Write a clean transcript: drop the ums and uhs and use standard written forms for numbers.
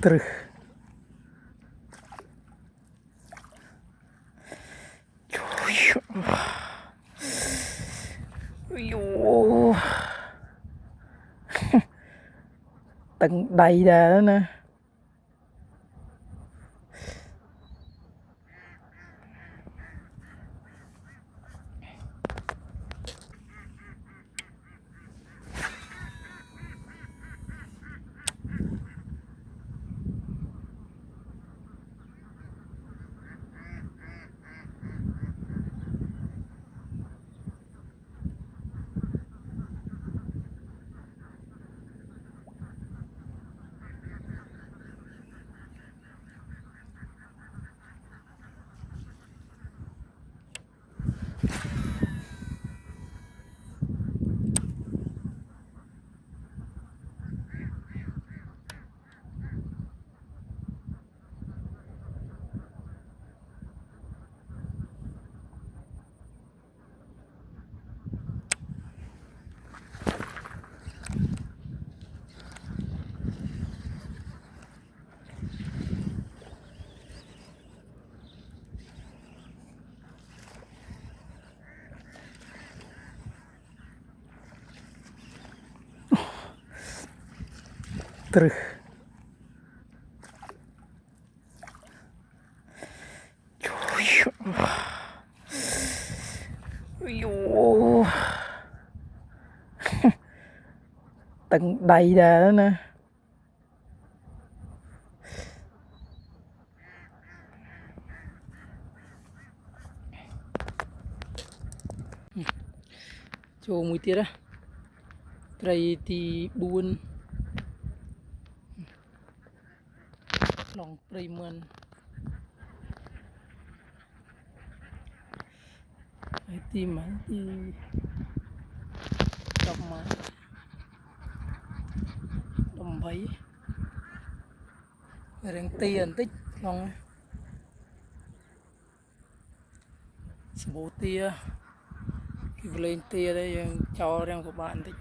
Trừ tận đầy ra nè. Trừ tận đầy ra nè. Cho mùi tiết á. Đây thì buôn lòng tây mơn thì mà thì đầm mà đầm thấy đang tiền tích lòng số tia cái lên tia đây cho đang của bạn tích